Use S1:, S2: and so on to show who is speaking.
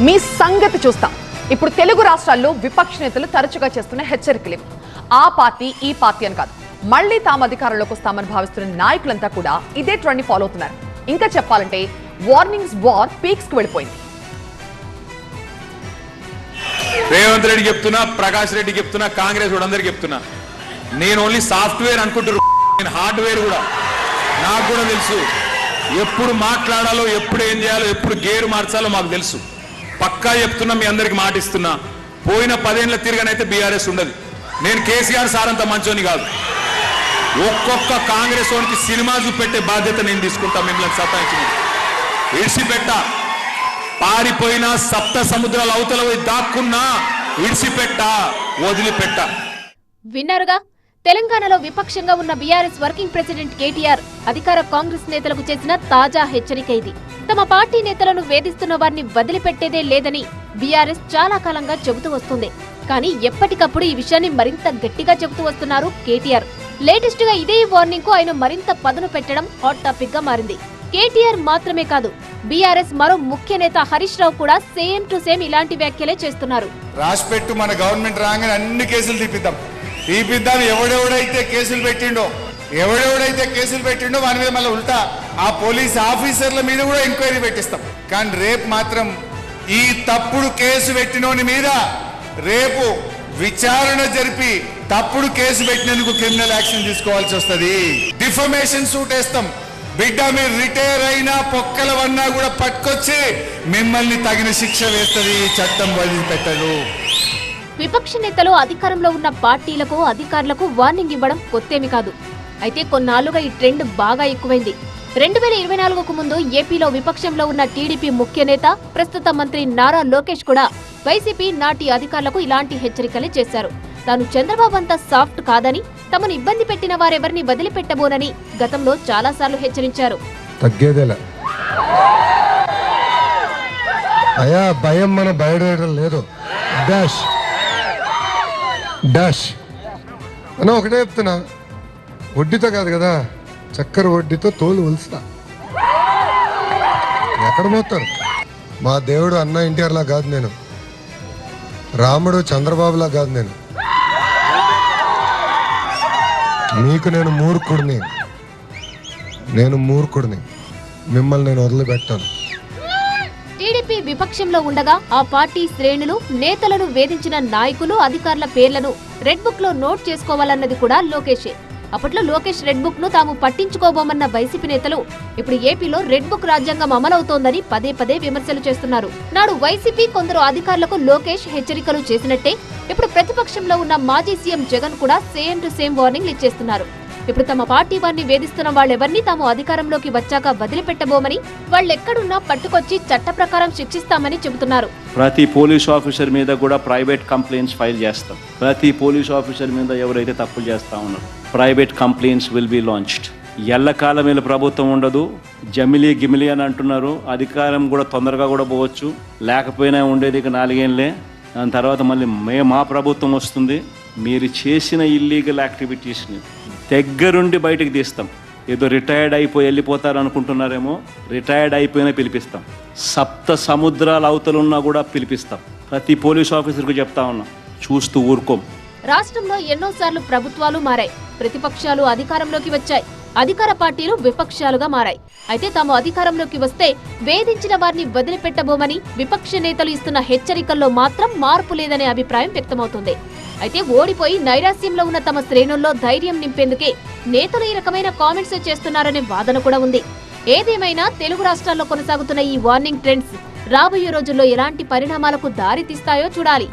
S1: మీ సంగతి చూస్తాం. ఇప్పుడు తెలుగు రాష్ట్రాల్లో విపక్ష నేతలు తరచుగా చేస్తున్న హెచ్చరికలు ఆ పార్టీ ఈ పార్టీ అని కాదు, మళ్లీ తాము అధికారంలోకి వస్తామని భావిస్తున్న నాయకులంతా కూడా ఇదే ట్రెండ్ ని ఫాలో అవుతున్నారు. ఇంకా చెప్పాలంటే వార్నింగ్స్ వార్ పీక్స్ కు వెళ్ళిపోయింది.
S2: రేవంత్ రెడ్డి చెప్తున్నా, ప్రకాష్ రెడ్డి చెప్తున్నా, కాంగ్రెస్ అందరికి చెప్తున్నా, నేను ఓన్లీ సాఫ్ట్వేర్ అనుకుంటున్నారు, నేను హార్డ్వేర్ కూడా. నాకు కూడా తెలుసు ఎప్పుడు మాట్లాడాలో, ఎప్పుడు ఏం చేయాలో, ఎప్పుడు గేరు మార్చాలో మాకు తెలుసు. పక్కా చెప్తున్నా, మీ అందరికి మాటిస్తున్నా, పోయిన 10 ఏళ్ల తిరగనైతే బీఆర్ఎస్ ఉండదు. నేను కేసీఆర్ సార్ అంత మంచోని కాదు. ఒక్కొక్క కాంగ్రెస్ వానికి సినిమా చూపెట్టే బాధ్యత నేను తీసుకుంటా. మిమ్మల్ని సతాయించిన ఇడిసిపెట్ట, పారిపోయినా సప్త సముద్రాల అవతల పోయి దాక్కున్నా ఇడిసిపెట్ట, వదిలిపెట్ట.
S3: విన్నారుగా, తెలంగాణలో విపక్షంగా ఉన్న బీఆర్ఎస్ వర్కింగ్ ప్రెసిడెంట్ కేటీఆర్ అధికార కాంగ్రెస్ నేతలకు చేసిన తాజా హెచ్చరిక ఇది. తమ పార్టీ నేతలను వేధిస్తున్న వారిని వదిలిపెట్టేదే లేదని బీఆర్ఎస్ చాలా కాలంగా చెబుతూ వస్తుంది. కానీ ఎప్పటికప్పుడు ఈ విషయాన్ని మరింత గట్టిగా చెబుతూ వస్తున్నారు కేటీఆర్. లేటెస్ట్ గా ఇదే వార్నింగ్ కు ఆయన మరింత పదును పెట్టడం హాట్ టాపిక్ గా మారింది. కేటీఆర్ మాత్రమే కాదు, బీఆర్ఎస్ మరో ముఖ్య నేత హరీష్ రావు కూడా సేమ్ టు సేమ్ ఇలాంటి వ్యాఖ్యలే చేస్తున్నారు.
S4: రాసిపెట్టు, మన గవర్నమెంట్ రాగానే అన్ని కేసులు తీపిద్దాం. ఎవడెవడైతే కేసులు పెట్టిండో వాని మీద మళ్ళీ ఉల్టా ఆ పోలీస్ ఆఫీసర్ల మీద కూడా ఎంక్వైరీ పెట్టిస్తాం. కానీ రేపు మాత్రం ఈ తప్పుడు కేసు పెట్టినోని మీద రేపు విచారణ జరిపి తప్పుడు కేసు పెట్టినందుకు క్రిమినల్ యాక్షన్ తీసుకోవాల్సి వస్తుంది. డిఫమేషన్ సూట్ వేస్తాం. బిడ్డ మీరు రిటైర్ అయినా పొక్కలవన్నా కూడా పట్టుకొచ్చి మిమ్మల్ని తగిన శిక్ష వేస్తుంది. చట్టం వదిలిపెట్టదు.
S3: విపక్ష నేతలు అధికారంలో ఉన్న పార్టీలకు, అధికారులకు వార్నింగ్ ఇవ్వడం కొత్తేమి కాదు. అయితే కొన్నాళ్లుగా ఈ ట్రెండ్ బాగా ఎక్కువైంది. 2024కు ముందు ఏపీలో విపక్షంలో ఉన్న టీడీపీ ముఖ్య నేత, ప్రస్తుత మంత్రి నారా లోకేష్ కూడా వైసీపీ నాటి అధికారులకు ఇలాంటి హెచ్చరికలే చేశారు. తాను చంద్రబాబు అంత సాఫ్ట్ కాదని, తమను ఇబ్బంది పెట్టిన వారెవరిని వదిలిపెట్టబోనని గతంలో చాలాసార్లు హెచ్చరించారు.
S5: తగ్గేదేలా అయా, భయం మన బయటం లేదు. డాష్ డాష్ అన్న ఒకటే చెప్తున్నా, వడ్డీతో కాదు కదా, చక్కెర వడ్డీతో తోలు ఉలుస్తా. ఎక్కడ మోస్తారు? మా దేవుడు అన్న ఎన్టీఆర్లా కాదు నేను, రాముడు చంద్రబాబులా కాదు నేను. మీకు నేను మూర్ఖుడిని, మిమ్మల్ని నేను వదిలిపెట్టాను.
S3: టీడీపీ విపక్షంలో ఉండగా ఆ పార్టీ శ్రేణులు, నేతలను వేధించిన నాయకులు, అధికారుల పేర్లను రెడ్ బుక్ లో నోట్ చేసుకోవాలన్నది కూడా లోకేషే. అప్పట్లో లోకేష్ రెడ్ బుక్ ను తాము పట్టించుకోబోమన్న వైసీపీ నేతలు ఇప్పుడు ఏపీలో రెడ్ బుక్ రాజ్యాంగం అమలవుతోందని పదే పదే విమర్శలు చేస్తున్నారు. నాడు వైసీపీ కొందరు అధికారులకు లోకేష్ హెచ్చరికలు చేసినట్టే ఇప్పుడు ప్రతిపక్షంలో ఉన్న మాజీ సీఎం జగన్ కూడా సేమ్ టు సేమ్ వార్నింగ్లు ఇచ్చేస్తున్నారు. ఇప్పుడు తమ పార్టీ వారిని వేధిస్తున్న వాళ్ళెవరిని తాము అధికారంలోకి వచ్చాక వదిలిపెట్టబోమని, వాళ్ళెక్కడున్నా పట్టుకొచ్చి చట్ట ప్రకారం శిక్షిస్తామని చెబుతున్నారు.
S6: ప్రతి పోలీస్ ఆఫీసర్ మీద కూడా ప్రైవేట్ కంప్లైంట్స్ ఫైల్ చేస్తాం. ప్రతి పోలీస్ ఆఫీసర్ మీద ఎవరైతే తప్పులు చేస్తా ఉన్నారో private complaints will be launched. ఎల్లకాలం వీళ్ళ ప్రభుత్వం ఉండదు. గిమిలి అని అంటున్నారు. అధికారం కూడా తొందరగా కూడా పోవచ్చు, లేకపోయినా ఉండేది ఇక 4 ఏళ్లే. దాని తర్వాత మళ్ళీ మా ప్రభుత్వం వస్తుంది. మీరు చేసిన ఇల్లీగల్ యాక్టివిటీస్ని దగ్గరుండి బయటకు తీస్తాం. ఏదో రిటైర్డ్ అయిపోయి వెళ్ళిపోతారు అనుకుంటున్నారేమో, రిటైర్డ్ అయిపోయినా పిలిపిస్తాం. సప్త సముద్రాల అవతలున్నా కూడా పిలిపిస్తాం. ప్రతి పోలీస్ ఆఫీసర్కు చెప్తా ఉన్నాం, చూస్తూ ఊరుకోం.
S3: రాష్ట్రంలో ఎన్నోసార్లు ప్రభుత్వాలు మారాయి, ప్రతిపక్షాలు అధికారంలోకి వచ్చాయి, అధికార పార్టీలు విపక్షాలుగా మారాయి. అయితే తాము అధికారంలోకి వస్తే వేధించిన వారిని వదిలిపెట్టబోమని విపక్ష నేతలు ఇస్తున్న హెచ్చరికల్లో మాత్రం మార్పు లేదనే అభిప్రాయం వ్యక్తమవుతుంది. అయితే ఓడిపోయి నైరాస్యంలో ఉన్న తమ శ్రేణుల్లో ధైర్యం నింపేందుకే నేతలు ఈ రకమైన కామెంట్స్ చేస్తున్నారనే వాదన కూడా ఉంది. ఏదేమైనా తెలుగు రాష్ట్రాల్లో కొనసాగుతున్న ఈ వార్నింగ్ ట్రెండ్స్ రాబోయే రోజుల్లో ఎలాంటి పరిణామాలకు దారి తీస్తాయో చూడాలి.